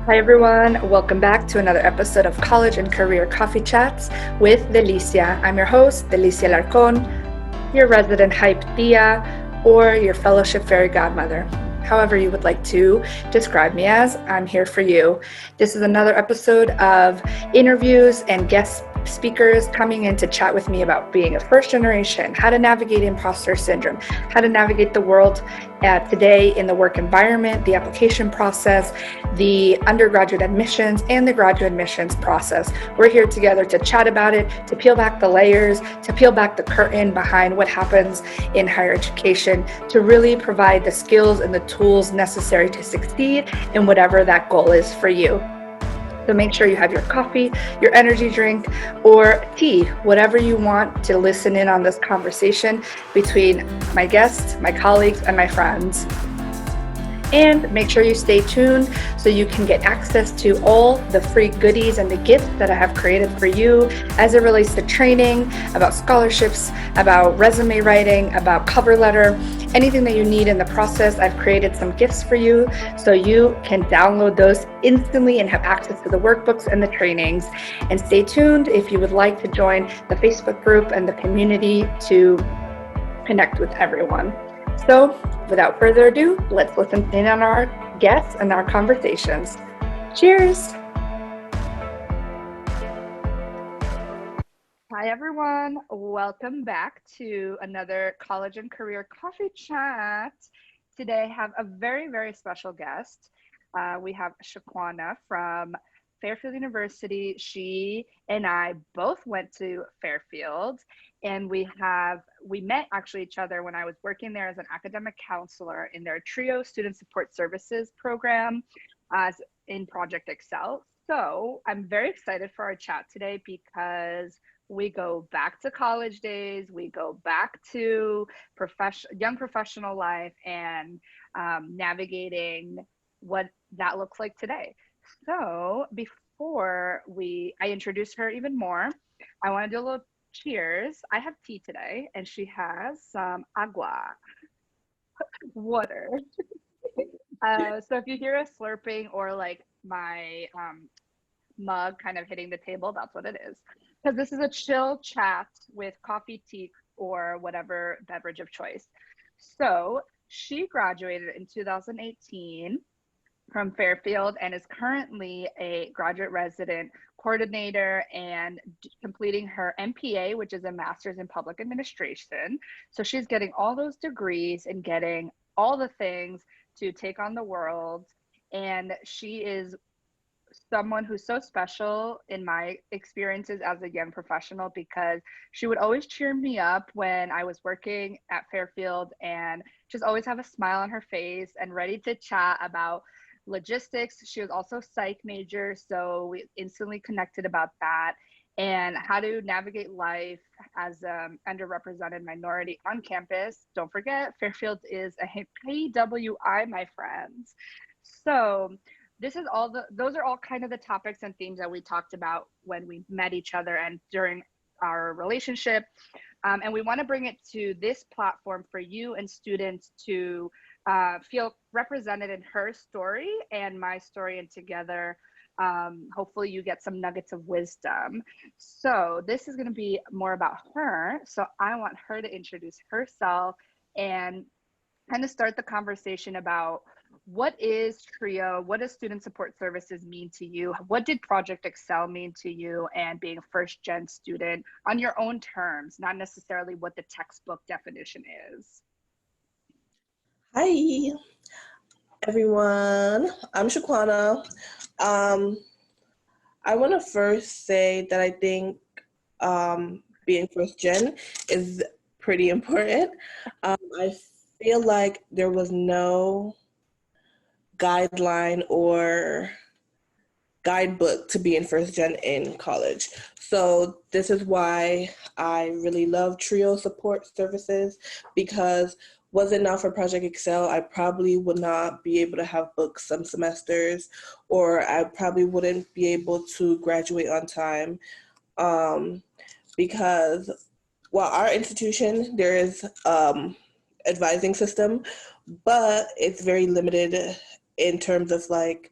Hi everyone, welcome back to another episode of College and Career Coffee Chats with Delicia. I'm your host, Delicia Larcon, your resident hype tia, or your fellowship fairy godmother. However you would like to describe me as, I'm here for you. This is another episode of interviews and guest speakers coming in to chat with me about being a first generation, how to navigate imposter syndrome, how to navigate the world today in the work environment, the application process, the undergraduate admissions, and the graduate admissions process. We're here together to chat about it, to peel back the layers, to peel back the curtain behind what happens in higher education, to really provide the skills and the tools necessary to succeed in whatever that goal is for you. So make sure you have your coffee, your energy drink, or tea, whatever you want to listen in on this conversation between my guests, my colleagues, and my friends. And make sure you stay tuned so you can get access to all the free goodies and the gifts that I have created for you as it relates to training, about scholarships, about resume writing, about cover letter, anything that you need in the process. I've created some gifts for you so you can download those instantly and have access to the workbooks and the trainings. And stay tuned if you would like to join the Facebook group and the community to connect with everyone. So without further ado, let's listen in on our guests and our conversations. Cheers. Hi, everyone. Welcome back to another College and Career Coffee Chat. Today I have a very, very special guest. We have Shaquanna from Fairfield University. She and I both went to Fairfield, and we met actually each other when I was working there as an academic counselor in their TRIO Student Support Services program in Project Excel. So I'm very excited for our chat today because we go back to college days, we go back to young professional life, and navigating what that looks like today. So before I introduce her even more, I want to do a little cheers. I have tea today, and she has some agua, water. So if you hear us slurping or like my mug kind of hitting the table, that's what it is. Because this is a chill chat with coffee, tea, or whatever beverage of choice. So she graduated in 2018 from Fairfield and is currently a graduate resident coordinator and completing her MPA, which is a master's in public administration. So she's getting all those degrees and getting all the things to take on the world. And she is someone who's so special in my experiences as a young professional because she would always cheer me up when I was working at Fairfield, and just always have a smile on her face and ready to chat about logistics. She was also psych major, so we instantly connected about that and how to navigate life as an underrepresented minority on campus. Don't forget, Fairfield is a PWI, my friends. So those are all kind of the topics and themes that we talked about when we met each other and during our relationship. And we want to bring it to this platform for you and students to feel represented in her story and my story, and together, hopefully you get some nuggets of wisdom. So this is going to be more about her. So I want her to introduce herself and kind of start the conversation about what is TRIO, what does student support services mean to you, what did Project Excel mean to you, and being a first gen student on your own terms, not necessarily what the textbook definition is. Hi, everyone. I'm Shaquanna. I want to first say that I think being first gen is pretty important. I feel like there was no guideline or guidebook to being first gen in college. So this is why I really love TRIO support services, because was it not for Project Excel, I probably would not be able to have books some semesters, or I probably wouldn't be able to graduate on time. Because while our institution, there is advising system, but it's very limited in terms of like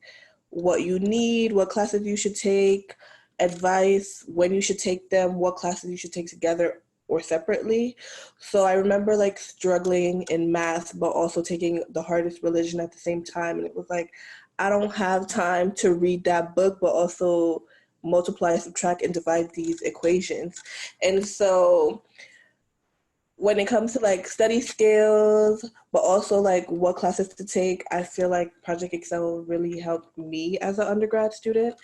what you need, what classes you should take, advice, when you should take them, what classes you should take together or separately. So I remember like struggling in math, but also taking the hardest religion at the same time. And it was like, I don't have time to read that book, but also multiply, subtract, and divide these equations. And so when it comes to like study skills, but also like what classes to take, I feel like Project Excel really helped me as an undergrad student,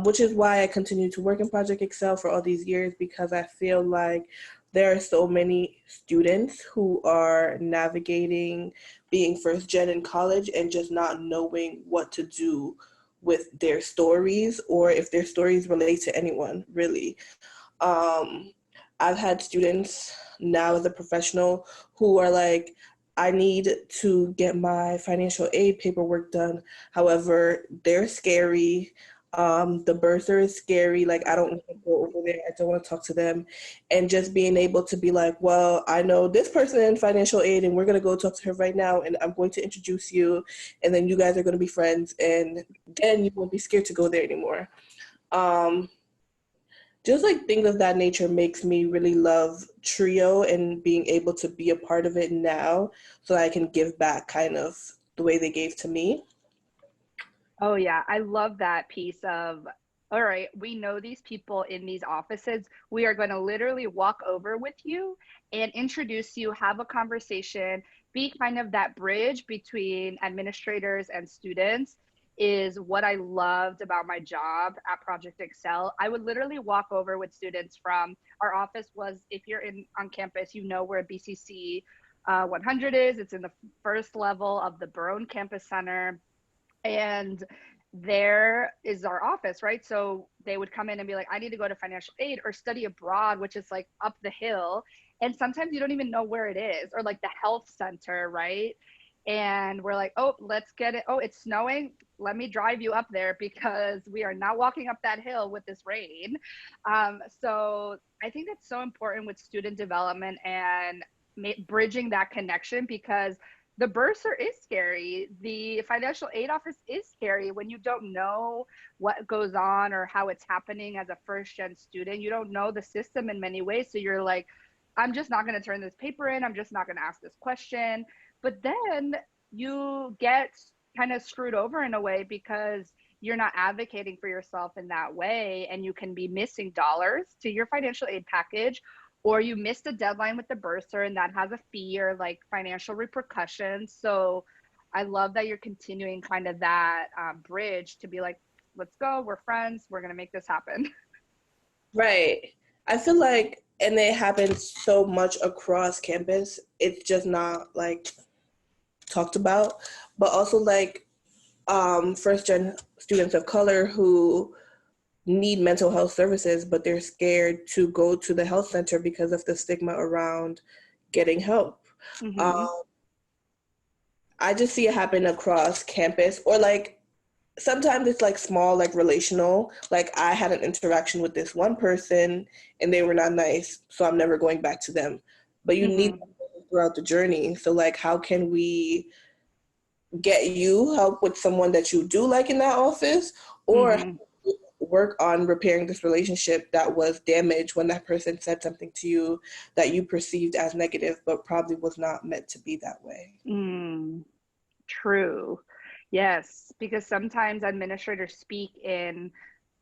which is why I continue to work in Project Excel for all these years, because I feel like there are so many students who are navigating being first gen in college and just not knowing what to do with their stories, or if their stories relate to anyone, really. Um, I've had students now as a professional who are like, I need to get my financial aid paperwork done. However, they're scary. The bursar is scary. Like, I don't want to go over there. I don't want to talk to them. And just being able to be like, well, I know this person in financial aid, and we're going to go talk to her right now, and I'm going to introduce you, and then you guys are going to be friends, and then you won't be scared to go there anymore. Just like things of that nature makes me really love Trio and being able to be a part of it now, so I can give back kind of the way they gave to me. Oh yeah, I love that piece of, all right, we know these people in these offices. We are going to literally walk over with you and introduce you, have a conversation, be kind of that bridge between administrators and students is what I loved about my job at Project Excel. I would literally walk over with students from our office was, if you're in on campus, you know where BCC 100 is. It's in the first level of the Barone Campus Center. And there is our office, right? So they would come in and be like, I need to go to financial aid or study abroad, which is like up the hill. And sometimes you don't even know where it is, or like the health center, right? And we're like, oh, let's get it. Oh, it's snowing. Let me drive you up there because we are not walking up that hill with this rain. So I think that's so important with student development and bridging that connection, because the bursar is scary. The financial aid office is scary when you don't know what goes on or how it's happening as a first gen student. You don't know the system in many ways. So you're like, I'm just not going to turn this paper in. I'm just not going to ask this question. But then you get kind of screwed over in a way because you're not advocating for yourself in that way. And you can be missing dollars to your financial aid package, or you missed a deadline with the bursar and that has a fee or like financial repercussions. So I love that you're continuing kind of that bridge to be like, let's go, we're friends, we're going to make this happen. Right. I feel like, and it happens so much across campus, it's just not like talked about, but also like first gen students of color who need mental health services, but they're scared to go to the health center because of the stigma around getting help. Mm-hmm. I just see it happen across campus, or like sometimes it's like small, like relational. Like I had an interaction with this one person and they were not nice, so I'm never going back to them. But you need Mm-hmm. throughout the journey. So like, how can we get you help with someone that you do like in that office, or Mm-hmm. work on repairing this relationship that was damaged when that person said something to you that you perceived as negative, but probably was not meant to be that way. Mm, true. Yes, because sometimes administrators speak in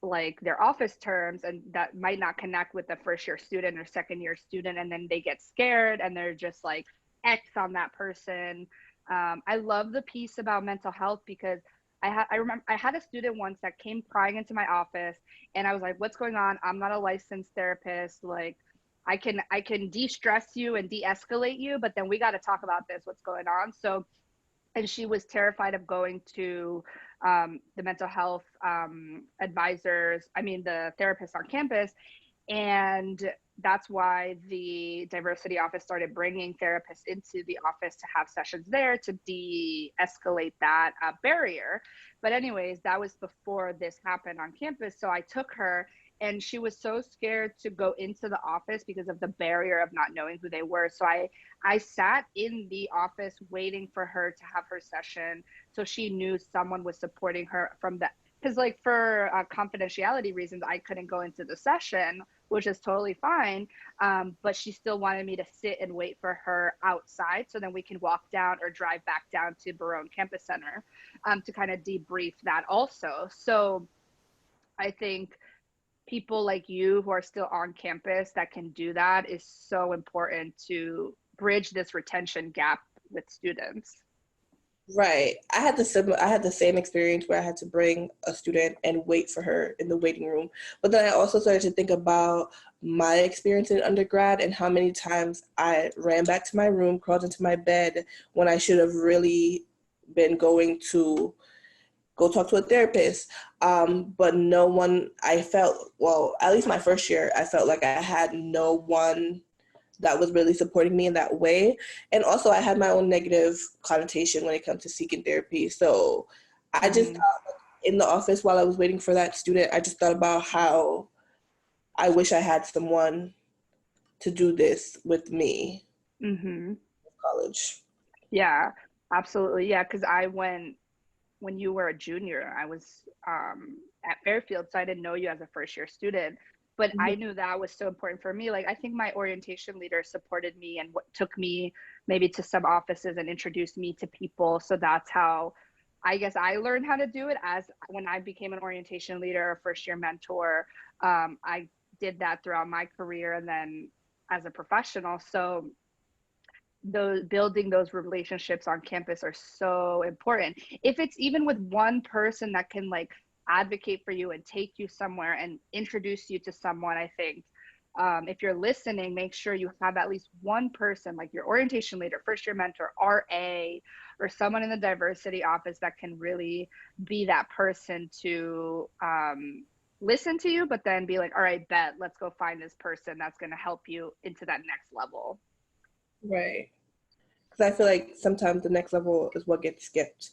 like their office terms and that might not connect with the first year student or second year student, and then they get scared and they're just like X on that person. I love the piece about mental health because I remember I had a student once that came crying into my office and I was like, what's going on? I'm not a licensed therapist. Like I can de-stress you and de-escalate you, but then we got to talk about this, what's going on. So, and she was terrified of going to the mental health advisors, I mean, the therapists on campus. And that's why the diversity office started bringing therapists into the office to have sessions there to de-escalate that barrier. But anyways, that was before this happened on campus. So I took her and she was so scared to go into the office because of the barrier of not knowing who they were. So I sat in the office waiting for her to have her session, so she knew someone was supporting her from that. Because like for confidentiality reasons, I couldn't go into the session, which is totally fine. But she still wanted me to sit and wait for her outside, so then we can walk down or drive back down to Barone Campus Center to kind of debrief that also. So I think people like you who are still on campus that can do that is so important to bridge this retention gap with students. Right. I had the same experience where I had to bring a student and wait for her in the waiting room. But then I also started to think about my experience in undergrad and how many times I ran back to my room, crawled into my bed when I should have really been going to go talk to a therapist. But no one, I felt, well, at least my first year, I felt like I had no one that was really supporting me in that way. And also I had my own negative connotation when it comes to seeking therapy. So I just thought, in the office while I was waiting for that student, I just thought about how I wish I had someone to do this with me in college. Yeah, absolutely. Yeah, because I went when you were a junior, I was at Fairfield, so I didn't know you as a first year student. But I knew that was so important for me. Like, I think my orientation leader supported me and what took me maybe to some offices and introduced me to people. So that's how I guess I learned how to do it. As when I became an orientation leader, a first year mentor, I did that throughout my career and then as a professional. So those building those relationships on campus are so important. If it's even with one person that can like advocate for you and take you somewhere and introduce you to someone, I think if you're listening, make sure you have at least one person, like your orientation leader, first year mentor, RA, or someone in the diversity office that can really be that person to listen to you, but then be like, all right, bet, let's go find this person that's going to help you into that next level. Right. Because I feel like sometimes the next level is what gets skipped.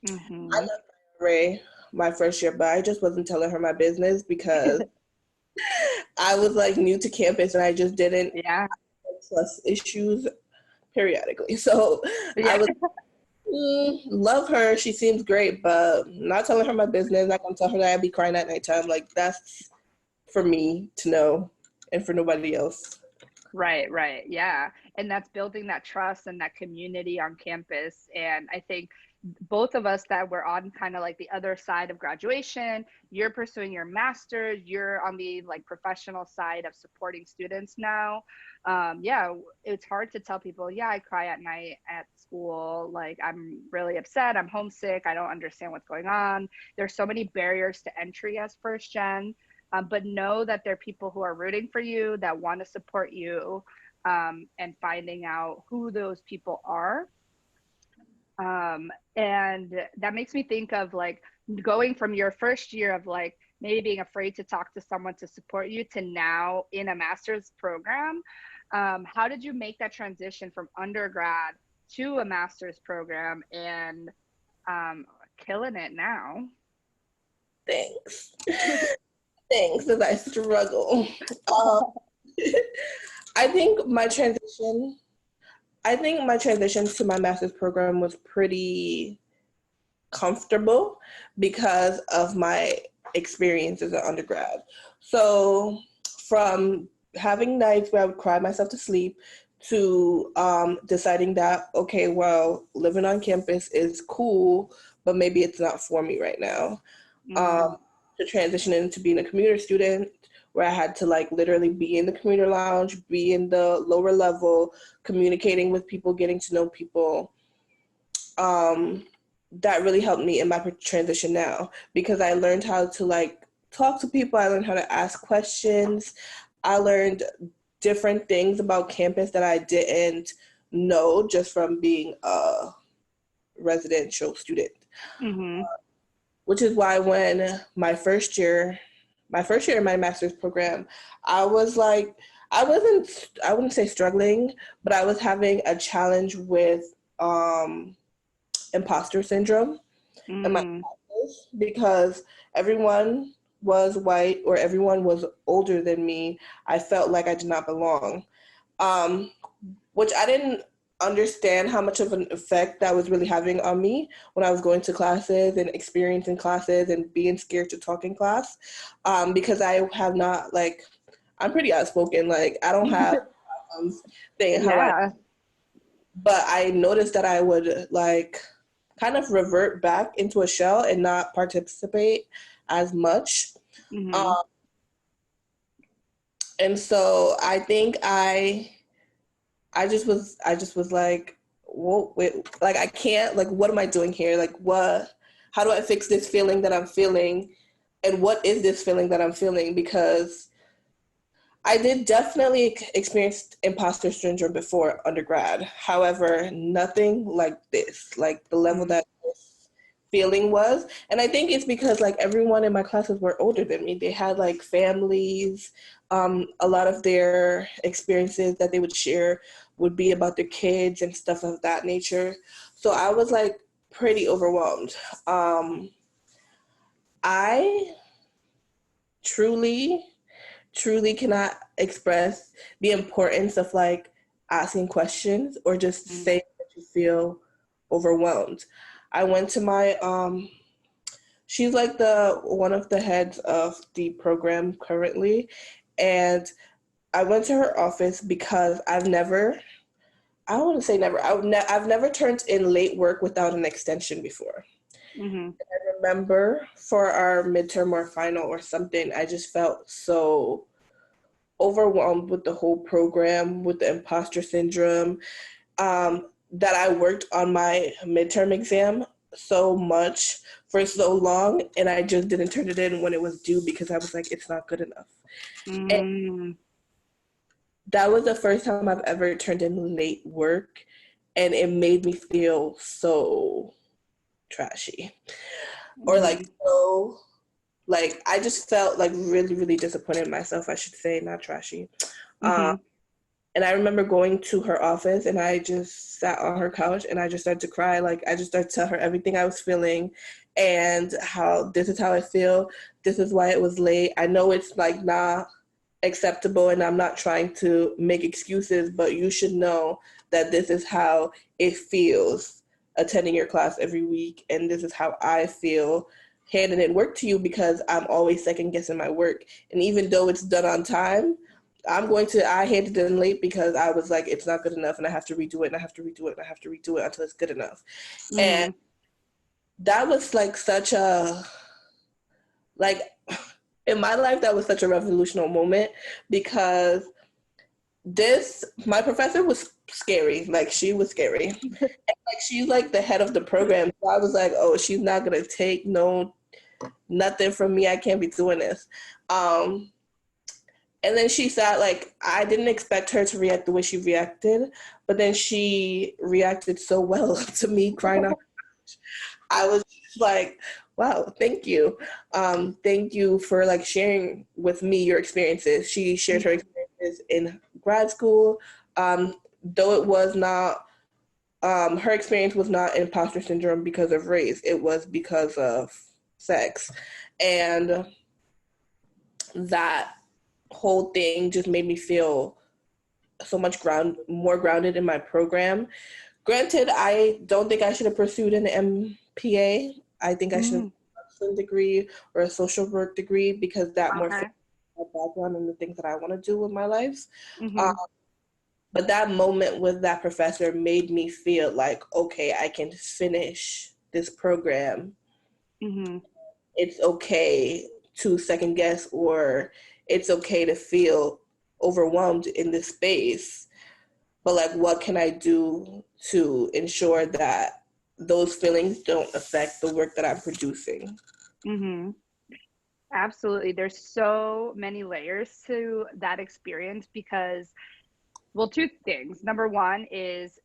I loved Ray my first year, but I just wasn't telling her my business because I was like new to campus and I just didn't trust issues periodically. So I was love her. She seems great, but not telling her my business. Not gonna tell her that I'd be crying at nighttime. Like that's for me to know and for nobody else. Right. Yeah. And that's building that trust and that community on campus. And I think both of us that were on kind of like the other side of graduation, you're pursuing your master's, you're on the like professional side of supporting students now. Yeah, it's hard to tell people, yeah, I cry at night at school. Like I'm really upset. I'm homesick. I don't understand what's going on. There's so many barriers to entry as first gen. But know that there are people who are rooting for you, that want to support you, and finding out who those people are. And that makes me think of like going from your first year of like maybe being afraid to talk to someone to support you to now in a master's program. How did you make that transition from undergrad to a master's program and killing it now? Thanks. Things as I struggle. I think my transition to my master's program was pretty comfortable because of my experience as an undergrad. So from having nights where I would cry myself to sleep to deciding that, okay, well, living on campus is cool, but maybe it's not for me right now. To transition into being a commuter student where I had to like literally be in the commuter lounge, be in the lower level, communicating with people, getting to know people. That really helped me in my transition now because I learned how to like talk to people. I learned how to ask questions. I learned different things about campus that I didn't know just from being a residential student. Which is why when my first year in my master's program, I was like, I wouldn't say struggling, but I was having a challenge with imposter syndrome in my classes because everyone was white or everyone was older than me, I felt like I did not belong. Which I didn't understand how much of an effect that was really having on me when I was going to classes and experiencing classes and being scared to talk in class. Because I have not, like, I'm pretty outspoken. Like, I don't have saying how I, Yeah. but I noticed that I would, like, kind of revert back into a shell and not participate as much. Mm-hmm. Um, and so I think I just was like, whoa, wait, like I can't, like, what am I doing here? Like, how do I fix this feeling that I'm feeling? And what is this feeling that I'm feeling? Because I did definitely experience imposter syndrome before undergrad. However, nothing like this, like the level Mm-hmm. that this feeling was. And I think it's because like everyone in my classes were older than me. They had like families. A lot of their experiences that they would share would be about their kids and stuff of that nature. So I was like pretty overwhelmed. I truly truly cannot express the importance of like asking questions or just saying that you feel overwhelmed. I went to my she's like the one of the heads of the program currently, and I went to her office because I don't want to say never, I've never turned in late work without an extension before. Mm-hmm. I remember for our midterm or final or something, I just felt so overwhelmed with the whole program, with the imposter syndrome, that I worked on my midterm exam so much for so long, and I just didn't turn it in when it was due because I was like, it's not good enough. And Mm-hmm. that was the first time I've ever turned in late work, and it made me feel so trashy. Or like so, like I just felt like really, really disappointed in myself, I should say, not trashy. Um, Mm-hmm. And I remember going to her office and I just sat on her couch and I just started to cry. Like I just started to tell her everything I was feeling and how this is how I feel. This is why it was late. I know it's like not acceptable and I'm not trying to make excuses, but you should know that this is how it feels attending your class every week. And this is how I feel handing in work to you because I'm always second guessing my work. And even though it's done on time, I handed it in late because I was like, it's not good enough and I have to redo it and I have to redo it and I have to redo it until it's good enough. And Mm-hmm. that was like like, in my life, that was such a revolutionary moment because my professor was scary. Like, she was scary. And, like, she's like the head of the program. So I was like, oh, she's not going to take nothing from me. I can't be doing this. Um, And then she sat like I didn't expect her to react the way she reacted, but then she reacted so well to me crying out. I was just like, wow, thank you. Thank you for like sharing with me your experiences. She shared her experiences in grad school. Though it was not her experience was not imposter syndrome because of race. It was because of sex. And that whole thing just made me feel so much more grounded in my program. Granted, I don't think I should have pursued an MPA. I think I should have Mm-hmm. a medicine degree or a social work degree because that more Okay. fits my background and the things that I want to do with my life. Mm-hmm. But that moment with that professor made me feel like, okay, I can finish this program. Mm-hmm. It's okay to second guess, or it's okay to feel overwhelmed in this space, but like what can I do to ensure that those feelings don't affect the work that I'm producing? Mm-hmm. Absolutely. There's so many layers to that experience because, well, two things. Number one is,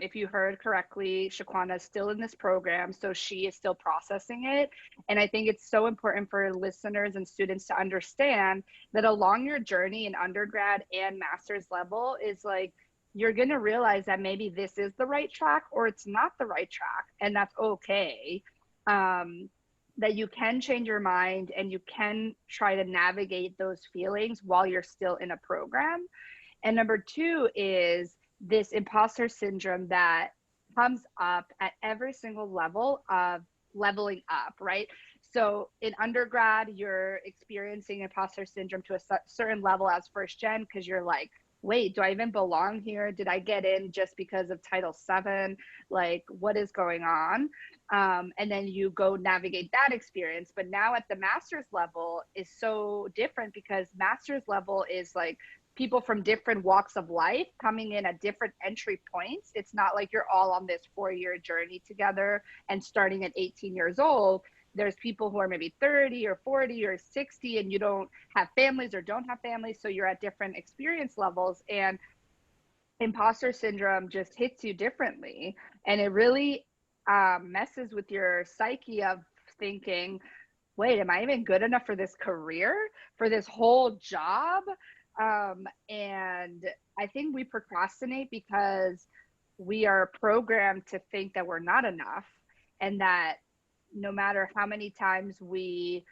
if you heard correctly, Shaquanna is still in this program, so she is still processing it. And I think it's so important for listeners and students to understand that along your journey in undergrad and master's level is like, you're going to realize that maybe this is the right track or it's not the right track, and that's okay. Um, that you can change your mind and you can try to navigate those feelings while you're still in a program. And number two is this imposter syndrome that comes up at every single level of leveling up, right? So in undergrad, you're experiencing imposter syndrome to a certain level as first gen because you're like, wait, do I even belong here? Did I get in just because of Title VII? Like, what is going on? And then you go navigate that experience. But now at the master's level is so different because master's level is like people from different walks of life coming in at different entry points. It's not like you're all on this 4-year journey together and starting at 18 years old. There's people who are maybe 30 or 40 or 60 and you don't have families or don't have families. So you're at different experience levels, and imposter syndrome just hits you differently. And it really messes with your psyche of thinking, wait, am I even good enough for this career, for this whole job? And I think we procrastinate because we are programmed to think that we're not enough, and that no matter how many times we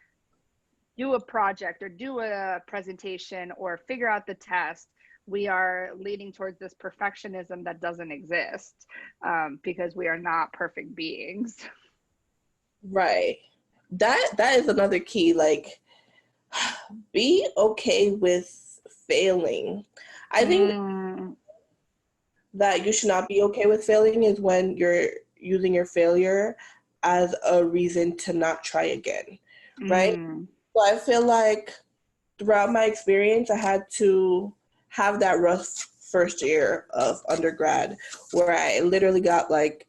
do a project or do a presentation or figure out the test, we are leading towards this perfectionism that doesn't exist, because we are not perfect beings. Right. That is another key. Like, be okay with failing. I think that you should not be okay with failing is when you're using your failure as a reason to not try again, right? So I feel like throughout my experience, I had to have that rough first year of undergrad where I literally got like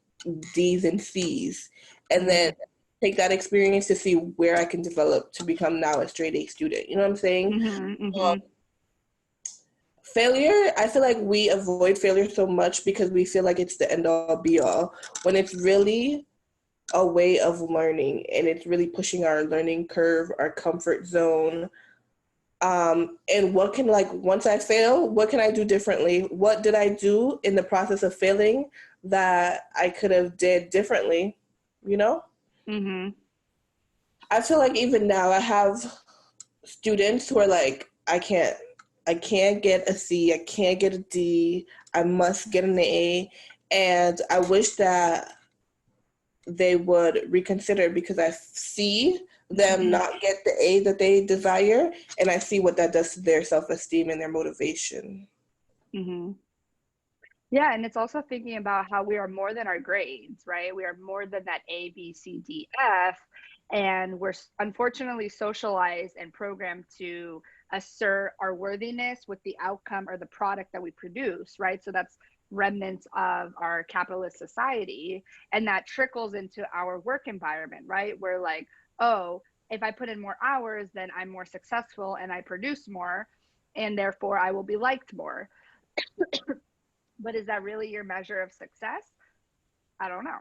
D's and C's, and then take that experience to see where I can develop to become now a straight A student. You know what I'm saying? Failure, I feel like we avoid failure so much because we feel like it's the end all be all, when it's really a way of learning, and it's really pushing our learning curve, our comfort zone. And what can, like, once I fail, what can I do differently? What did I do in the process of failing that I could have did differently, you know? I feel like even now I have students who are like, I can't get a C, I can't get a D, I must get an A. And I wish that they would reconsider, because I see them not get the A that they desire, and I see what that does to their self-esteem and their motivation. Yeah, and it's also thinking about how we are more than our grades, right? We are more than that A, B, C, D, F, and we're unfortunately socialized and programmed to assert our worthiness with the outcome or the product that we produce, right? So that's remnants of our capitalist society, and that trickles into our work environment, right? We're like, oh, if I put in more hours, then I'm more successful and I produce more, and therefore I will be liked more. But is that really your measure of success? I don't know.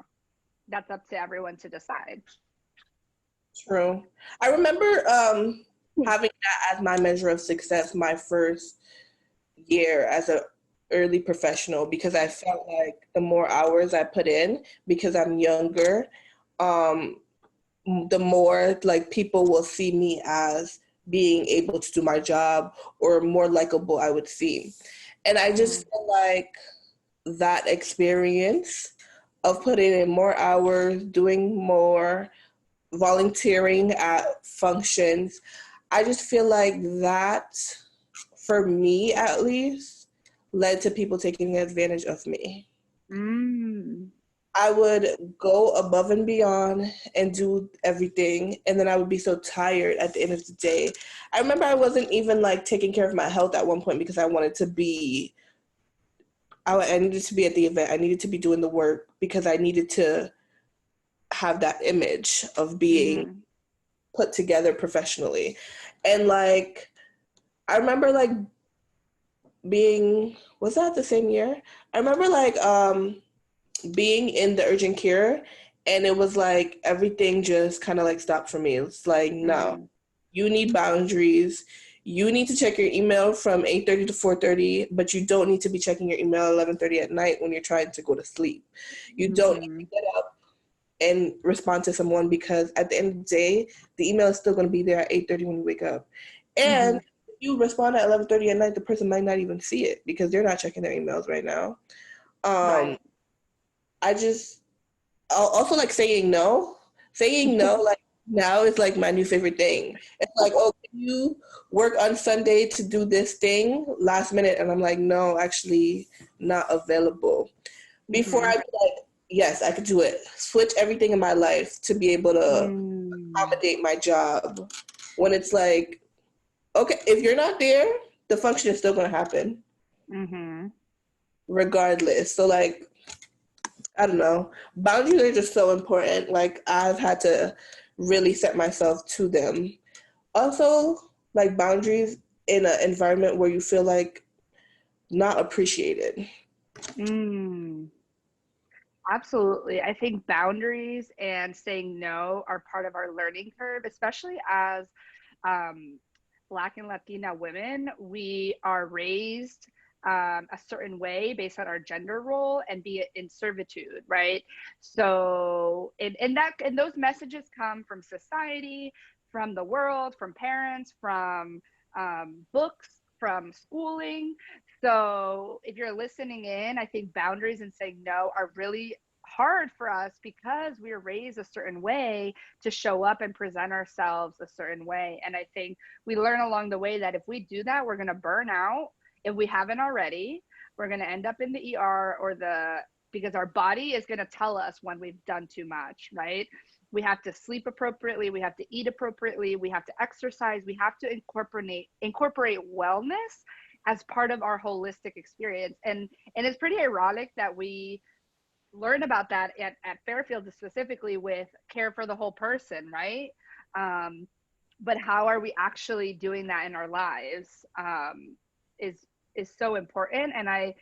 That's up to everyone to decide. True. I remember having that as my measure of success my first year as a early professional, because I felt like the more hours I put in, because I'm younger, the more like people will see me as being able to do my job, or more likable I would seem. And I just feel like that experience of putting in more hours, doing more, volunteering at functions, I just feel like that, for me at least, led to people taking advantage of me. I would go above and beyond and do everything, and then I would be so tired at the end of the day. I remember I wasn't even like taking care of my health at one point because I wanted to be, I needed to be at the event. I needed to be doing the work because I needed to have that image of being put together professionally. And like, I remember like being, was that the same year? I remember like being in the urgent care, and it was like everything just kind of like stopped for me. It's like, no, you need boundaries. You need to check your email from 8:30 to 4:30, but you don't need to be checking your email 11:30 at night when you're trying to go to sleep. You don't need to get up and respond to someone, because at the end of the day, the email is still going to be there at 8:30 when you wake up. And if you respond at 11:30 at night, the person might not even see it because they're not checking their emails right now. Right. Also like saying no, like now is like my new favorite thing. It's like, oh, can you work on Sunday to do this thing last minute? And I'm like, no, actually not available. Before I'd be like, yes, I could do it. Switch everything in my life to be able to accommodate my job. When it's like, okay, if you're not there, the function is still going to happen. Regardless. So like, I don't know. Boundaries are just so important. Like, I've had to really set myself to them. Also, like, boundaries in an environment where you feel like not appreciated. Absolutely. I think boundaries and saying no are part of our learning curve, especially as Black and Latina women. We are raised a certain way based on our gender role and be in servitude, right? So, and those messages come from society, from the world, from parents, from books, from schooling. So if you're listening in, I think boundaries and saying no are really hard for us because we are raised a certain way to show up and present ourselves a certain way. And I think we learn along the way that if we do that, we're going to burn out. If we haven't already, we're going to end up in the ER because our body is going to tell us when we've done too much, right? We have to sleep appropriately. We have to eat appropriately. We have to exercise. We have to incorporate wellness as part of our holistic experience. And it's pretty ironic that we learn about that at Fairfield specifically with care for the whole person, right? But how are we actually doing that in our lives is so important. And I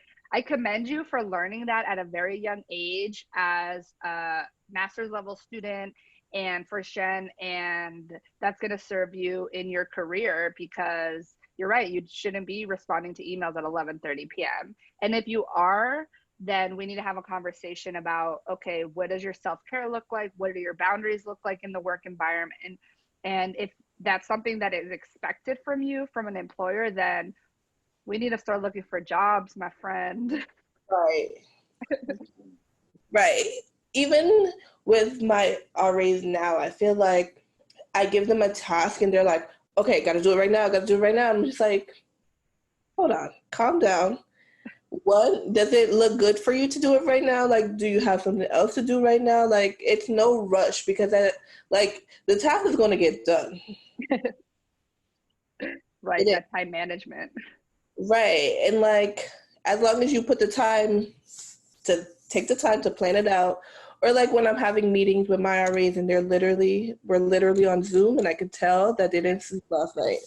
commend you for learning that at a very young age as a master's level student and first gen, and that's going to serve you in your career, because you're right, you shouldn't be responding to emails at 11:30 p.m. And if you are, then we need to have a conversation about, okay, what does your self-care look like? What do your boundaries look like in the work environment? And if that's something that is expected from you, from an employer, then we need to start looking for jobs, my friend. Right. Right. Even with my RAs now, I feel like I give them a task and they're like, okay, gotta do it right now, I'm just like, hold on, calm down. What, does it look good for you to do it right now? Like, do you have something else to do right now? Like, it's no rush, because the task is going to get done. Right, that time management. Right. And like, as long as you put the time to take the time to plan it out, or like when I'm having meetings with my RAs and we're literally on Zoom and I could tell that they didn't sleep last night.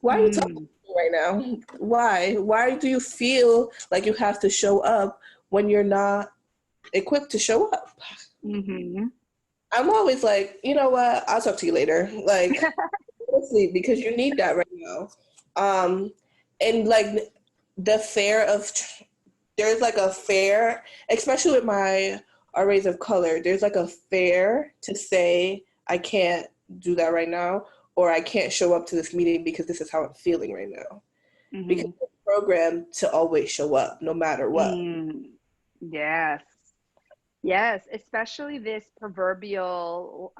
Why are you talking to me right now? Why do you feel like you have to show up when you're not equipped to show up? I'm always like, you know what? I'll talk to you later. Like, honestly, because you need that right now. And like the fear of, there's like a fear, especially with my RAs of color, there's like a fear to say, I can't do that right now, or I can't show up to this meeting because this is how I'm feeling right now. Because we're programmed to always show up no matter what. Yes, especially this proverbial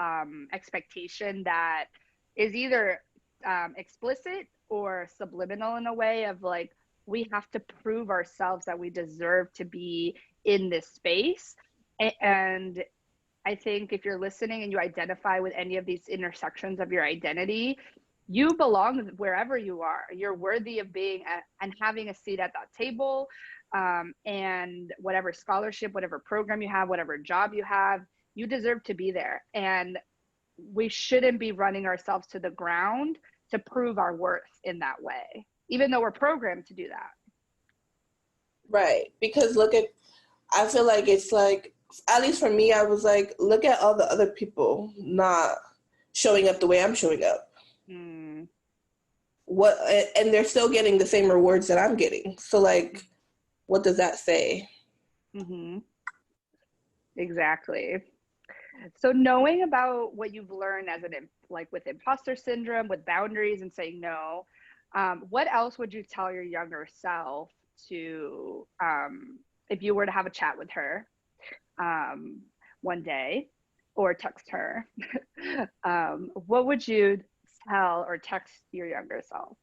expectation that is either explicit or subliminal in a way of like, we have to prove ourselves that we deserve to be in this space. And I think if you're listening and you identify with any of these intersections of your identity, you belong wherever you are. You're worthy of being and having a seat at that table. And whatever scholarship, whatever program you have, whatever job you have, you deserve to be there. And we shouldn't be running ourselves to the ground to prove our worth in that way, even though we're programmed to do that. Right. Because I feel like it's like, at least for me, I was like, look at all the other people not showing up the way I'm showing up. And they're still getting the same rewards that I'm getting. So like, what does that say? Exactly. So knowing about what you've learned as like with imposter syndrome, with boundaries and saying no, what else would you tell your younger self to, if you were to have a chat with her one day or text her, what would you tell or text your younger self?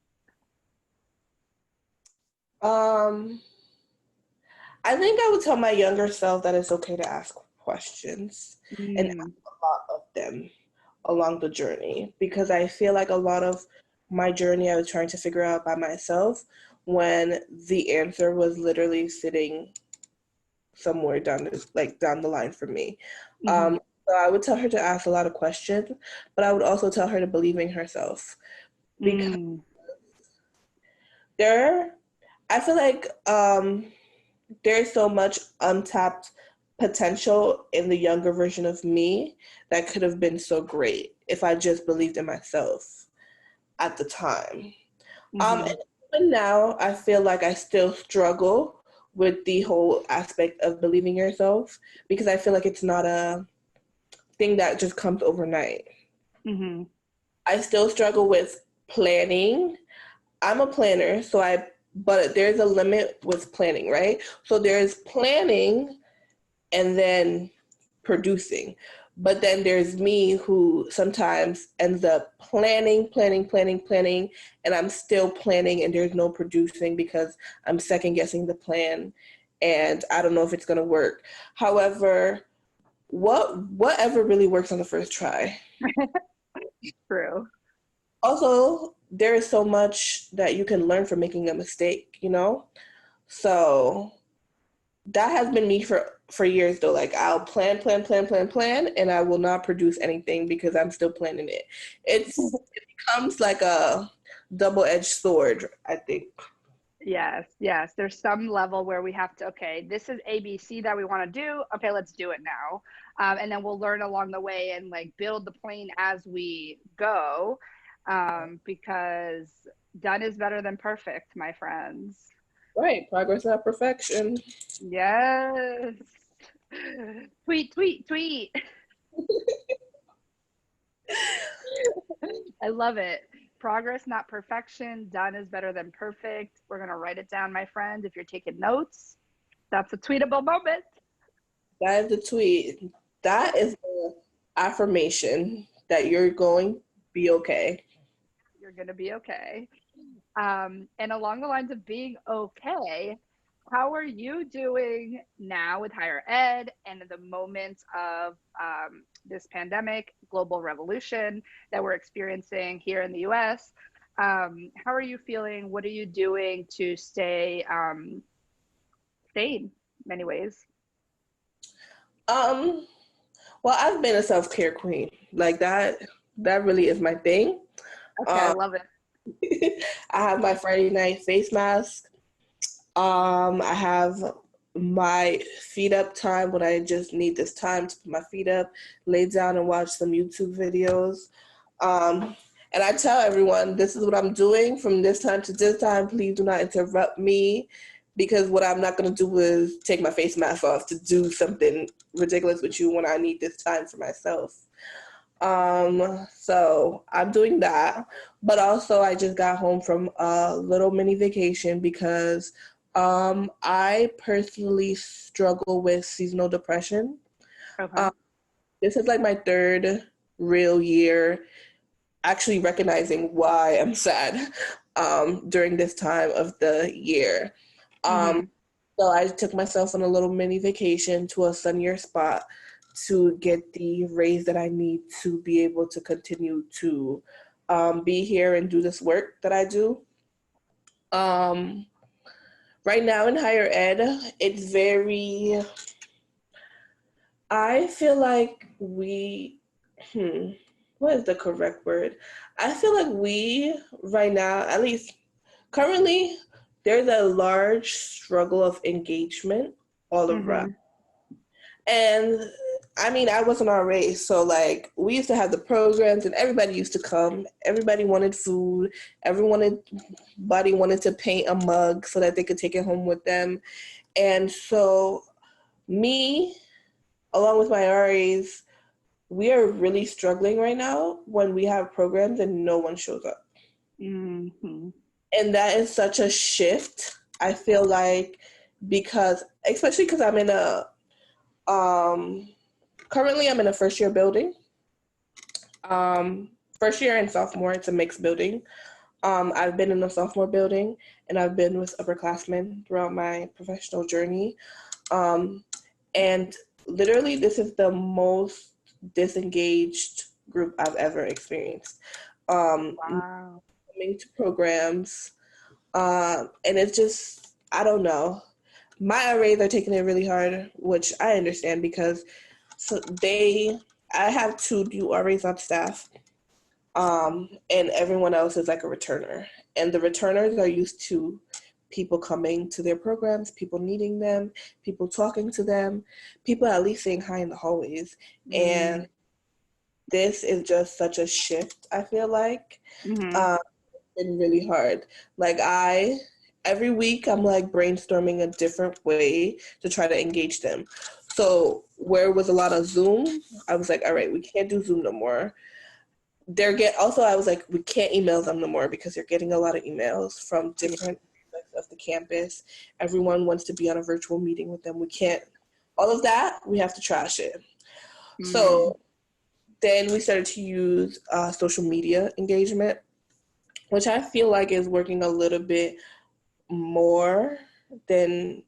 I think I would tell my younger self that it's okay to ask questions and ask a lot of them along the journey, because I feel like a lot of my journey I was trying to figure out by myself when the answer was literally sitting somewhere down the line for me. So I would tell her to ask a lot of questions, but I would also tell her to believe in herself, because I feel like there's so much untapped potential in the younger version of me that could have been so great if I just believed in myself at the time. And even now, I feel like I still struggle with the whole aspect of believing yourself, because I feel like it's not a thing that just comes overnight. I still struggle with planning. I'm a planner, but there's a limit with planning, right? So there's planning and then producing. But then there's me who sometimes ends up planning, and I'm still planning and there's no producing because I'm second guessing the plan and I don't know if it's gonna work. However, whatever really works on the first try. True. Also, there is so much that you can learn from making a mistake, you know? So that has been me for years though. Like I'll plan, and I will not produce anything because I'm still planning it. It becomes like a double-edged sword, I think. Yes. There's some level where we have to, okay, this is ABC that we want to do. Okay, let's do it now. And then we'll learn along the way and like build the plane as we go. Because done is better than perfect, my friends. Right. Progress, not perfection. Yes. Tweet. I love it. Progress, not perfection. Done is better than perfect. We're going to write it down, my friend. If you're taking notes, that's a tweetable moment. That is the tweet. That is the affirmation that you're going to be okay. You're going to be okay. And along the lines of being okay, how are you doing now with higher ed and the moments of this pandemic, global revolution that we're experiencing here in the US? How are you feeling? What are you doing to stay sane in many ways? Well, I've been a self-care queen. Like that really is my thing. Okay, I love it. I have my Friday night face mask. I have my feet up time when I just need this time to put my feet up, lay down and watch some YouTube videos. And I tell everyone, this is what I'm doing from this time to this time. Please do not interrupt me, because what I'm not going to do is take my face mask off to do something ridiculous with you when I need this time for myself. So I'm doing that, but also I just got home from a little mini vacation because I personally struggle with seasonal depression. Okay. This is like my third real year actually recognizing why I'm sad during this time of the year. So I took myself on a little mini vacation to a sunnier spot to get the raise that I need to be able to continue to be here and do this work that I do. Right now in higher ed, it's very, I feel like what is the correct word? I feel like we right now, at least currently, there's a large struggle of engagement all around. And I mean, I wasn't our race, so like we used to have the programs and everybody used to come. Everybody wanted food. Everybody wanted to paint a mug so that they could take it home with them. And so me, along with my RAs, we are really struggling right now when we have programs and no one shows up. Mm-hmm. And that is such a shift, I feel like, because, especially because I'm in a, currently I'm in a first year building. First year and sophomore, it's a mixed building. I've been in the sophomore building and I've been with upperclassmen throughout my professional journey. And literally, this is the most disengaged group I've ever experienced. Wow. Coming to programs, and it's just, I don't know. My RAs are taking it really hard, which I understand because I have 2 new RAs on staff. And everyone else is like a returner. And the returners are used to people coming to their programs, people needing them, people talking to them, people at least saying hi in the hallways. And this is just such a shift, I feel like. It's been really hard. Like every week I'm like brainstorming a different way to try to engage them. So where it was a lot of Zoom, I was like, all right, we can't do Zoom no more. I was like, we can't email them no more because they're getting a lot of emails from different aspects of the campus. Everyone wants to be on a virtual meeting with them. We can't, all of that, we have to trash it. So then we started to use social media engagement, which I feel like is working a little bit more than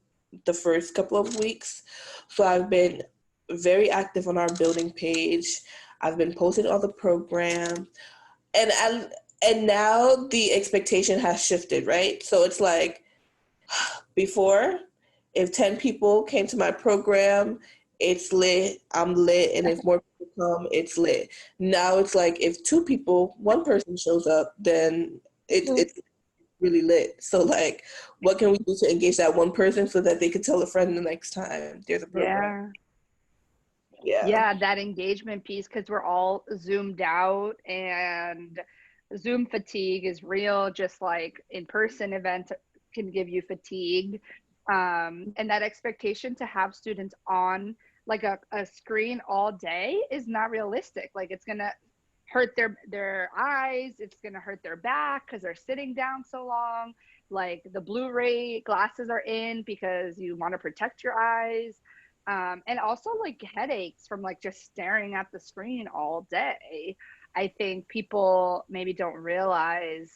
the first couple of weeks. So I've been very active on our building page. I've been posting all the programs, and now the expectation has shifted, right? So it's like before, if 10 people came to my program, it's lit, I'm lit, and if more people come, it's lit. Now it's like if 2 people, 1 person shows up, then it's really lit. So like, what can we do to engage that 1 person so that they could tell a friend the next time there's a program? Yeah, that engagement piece, because we're all zoomed out and Zoom fatigue is real, just like in-person events can give you fatigue. And that expectation to have students on like a screen all day is not realistic. Like it's gonna hurt their eyes, it's gonna hurt their back because they're sitting down so long. Like the Blu-ray glasses are in because you want to protect your eyes. And also like headaches from like just staring at the screen all day. I think people maybe don't realize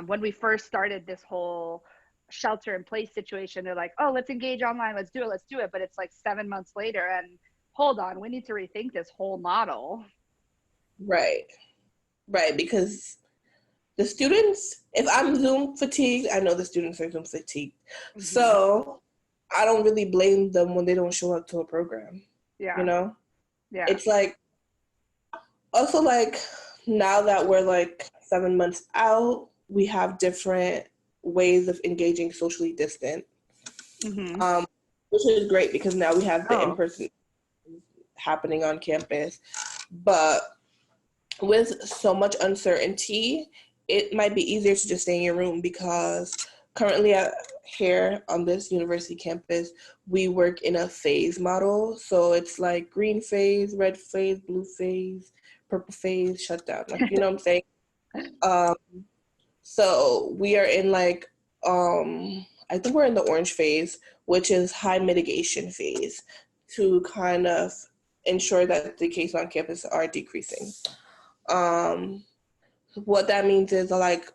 when we first started this whole shelter in place situation, they're like, oh, let's engage online, let's do it. But it's like 7 months later, and hold on, we need to rethink this whole model. Right, because the students, if I'm Zoom fatigued, I know the students are Zoom fatigued. So I don't really blame them when they don't show up to a program. Yeah. You know? Yeah. It's like, also like now that we're like 7 months out, we have different ways of engaging socially distant, which is great because now we have the in-person happening on campus. But with so much uncertainty, it might be easier to just stay in your room because currently here on this university campus, we work in a phase model. So it's like green phase, red phase, blue phase, purple phase, shutdown. Like, you know what I'm saying? So we are in like, I think we're in the orange phase, which is high mitigation phase to kind of ensure that the cases on campus are decreasing. What that means is like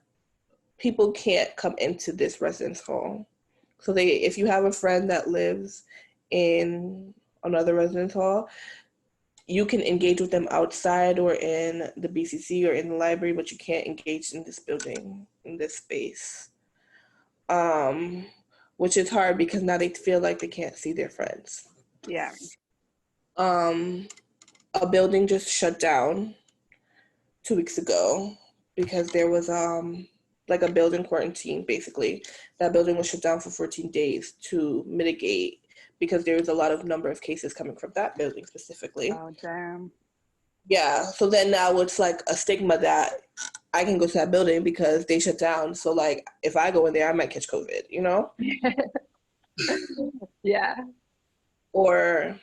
people can't come into this residence hall. So if you have a friend that lives in another residence hall, you can engage with them outside or in the BCC or in the library, but you can't engage in this building, in this space. Which is hard because now they feel like they can't see their friends. Yeah. A building just shut down 2 weeks ago because there was like a building quarantine, basically. That building was shut down for 14 days to mitigate because there was a lot of number of cases coming from that building specifically. Oh, damn. Yeah, so then now it's like a stigma that I can go to that building because they shut down. So like if I go in there, I might catch COVID, you know? Yeah. Or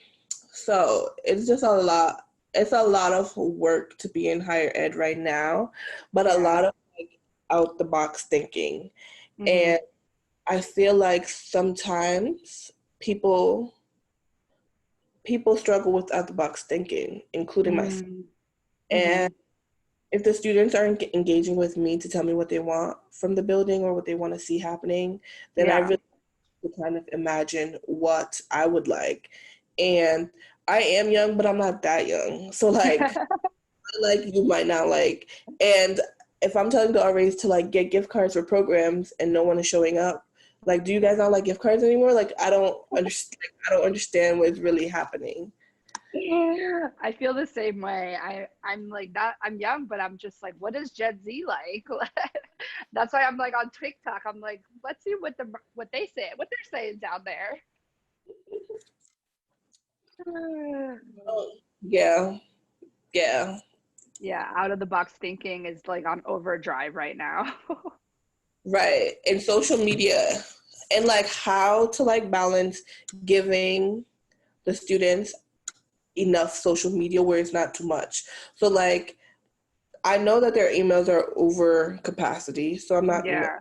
so it's just a lot it's a lot of work to be in higher ed right now, but a Yeah. lot of like out the box thinking. Mm-hmm. And I feel like sometimes people struggle with out the box thinking, including myself. Mm-hmm. And if the students aren't engaging with me to tell me what they want from the building or what they want to see happening, then I Yeah. really to kind of imagine what I would like. And I am young, but I'm not that young. So like you might not like. And if I'm telling the RAs to like get gift cards for programs and no one is showing up, like, do you guys not like gift cards anymore? Like, I don't understand. I don't understand what's really happening. I feel the same way. I'm like that. I'm young, but I'm just like, what is Gen Z like? That's why I'm like on TikTok. I'm like, let's see what they say, what they're saying down there. Oh, yeah, yeah, Yeah, out of the box thinking is like on overdrive right now. right. And social media, and like how to like balance giving the students enough social media where it's not too much. So like I know that their emails are over capacity, so Yeah.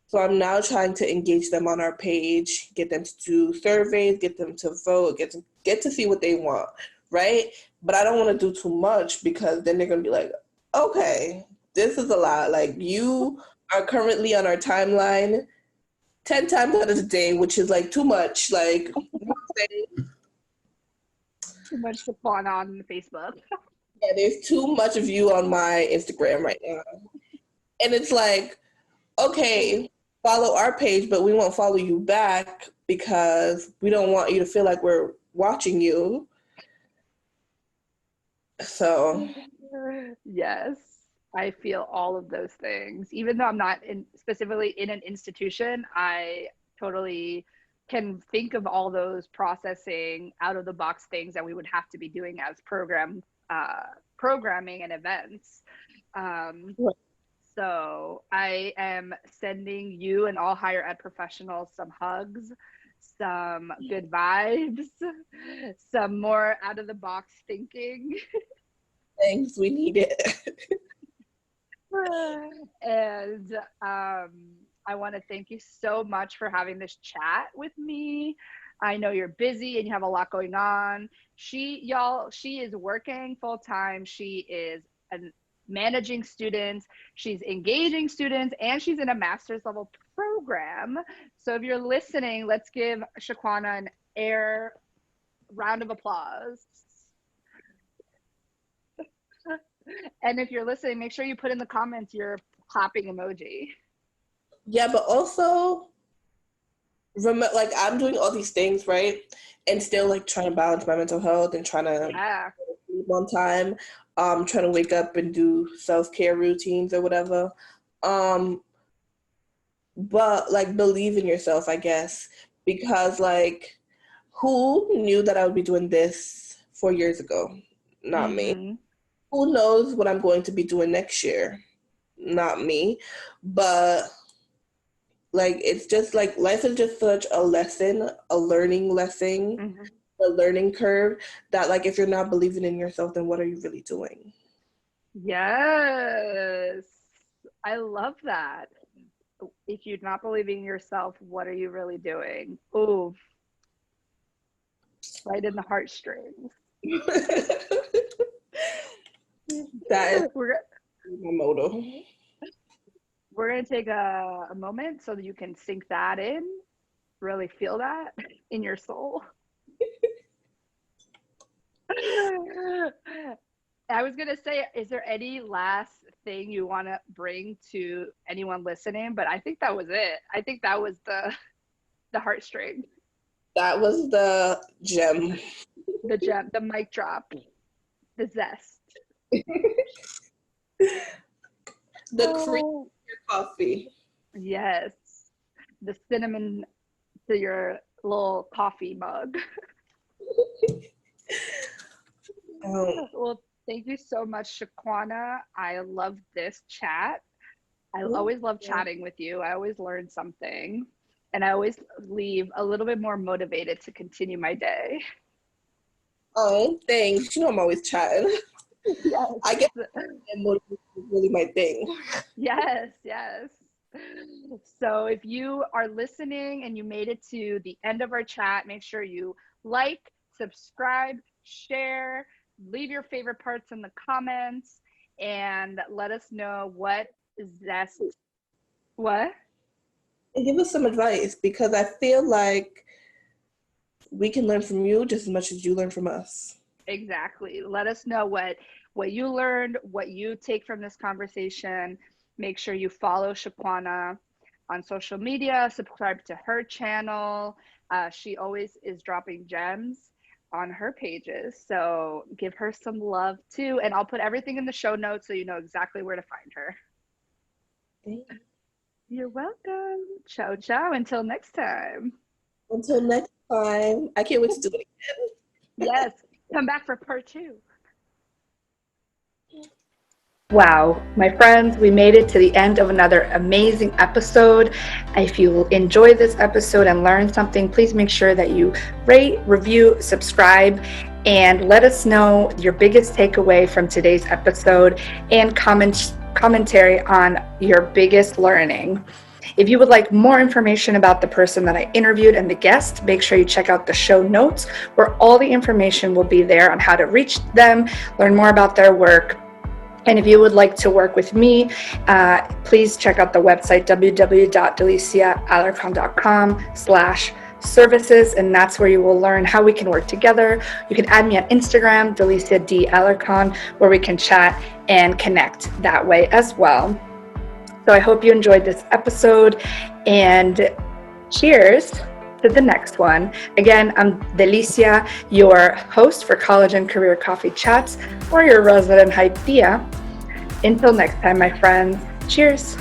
so I'm now trying to engage them on our page, get them to do surveys, get them to vote, get to see what they want, right? But I don't want to do too much because then they're gonna be like, okay, this is a lot. Like you are currently on our timeline 10 times out of the day, which is like too much. Like, you know what I'm saying? Too much to fun on Facebook. Yeah, there's too much of you on my Instagram right now. And it's like, okay, follow our page, but we won't follow you back because we don't want you to feel like we're watching you. So, Yes, I feel all of those things. Even though I'm not specifically in an institution, I totally can think of all those processing out of the box things that we would have to be doing as programming and events. Um, so I am sending you and all higher ed professionals some hugs, some good vibes, some more out of the box thinking. thanks, we need it. And I want to thank you so much for having this chat with me. I know you're busy and you have a lot going on. She is working full time. She is managing students. She's engaging students, and she's in a master's level program. So if you're listening, let's give Shaquanna an air round of applause. And if you're listening, make sure you put in the comments your clapping emoji. Yeah, but also remember, like I'm doing all these things, right? And still like trying to balance my mental health and trying to sleep on time, trying to wake up and do self-care routines or whatever. But like believe in yourself, I guess, because like who knew that I would be doing this 4 years ago? Not me. Mm-hmm. Who knows what I'm going to be doing next year? Not me. But like it's just like life is just such a lesson, a learning lesson, Mm-hmm. a learning curve that like if you're not believing in yourself, then what are you really doing? Yes, I love that. If you're not believing in yourself, what are you really doing? Oh, right in the heartstrings. That is we're my motto. we're gonna take a moment so that you can sink that in, really feel that in your soul. I was gonna say, is there any last thing you want to bring to anyone listening? But I think that was it. I think that was the heartstring, That was the gem. the gem, the mic drop, the zest. The cream of your coffee. Yes, the cinnamon to your little coffee mug. Well, thank you so much, Shaquanna. I love this chat. I always love chatting with you. I always learn something, and I always leave a little bit more motivated to continue my day. Oh, thanks. You know I'm always chatting. Yes. I guess motivation is really my thing. Yes, yes. So if you are listening and you made it to the end of our chat, make sure you like, subscribe, share, leave your favorite parts in the comments, and let us know what zest. What? And give us some advice, because I feel like we can learn from you just as much as you learn from us. Exactly. Let us know what you learned, what you take from this conversation. Make sure you follow Shaquanna on social media, subscribe to her channel. She always is dropping gems on her pages. So give her some love too. And I'll put everything in the show notes so you know exactly where to find her. Thank you. You're welcome. Ciao, ciao. Until next time. Until next time. I can't wait to do it again. Yes. Come back for part 2. Wow, my friends, we made it to the end of another amazing episode. If you enjoyed this episode and learned something, please make sure that you rate, review, subscribe, and let us know your biggest takeaway from today's episode and commentary on your biggest learning. If you would like more information about the person that I interviewed and the guest, make sure you check out the show notes where all the information will be there on how to reach them, learn more about their work. And if you would like to work with me, please check out the website www.deliciaalarcon.com/services, and that's where you will learn how we can work together. You can add me on Instagram, Delicia D. Alarcon, where we can chat and connect that way as well. So I hope you enjoyed this episode, and cheers to the next one. Again, I'm Delicia, your host for College and Career Coffee Chats, or your resident hype Tia. Until next time, my friends, cheers.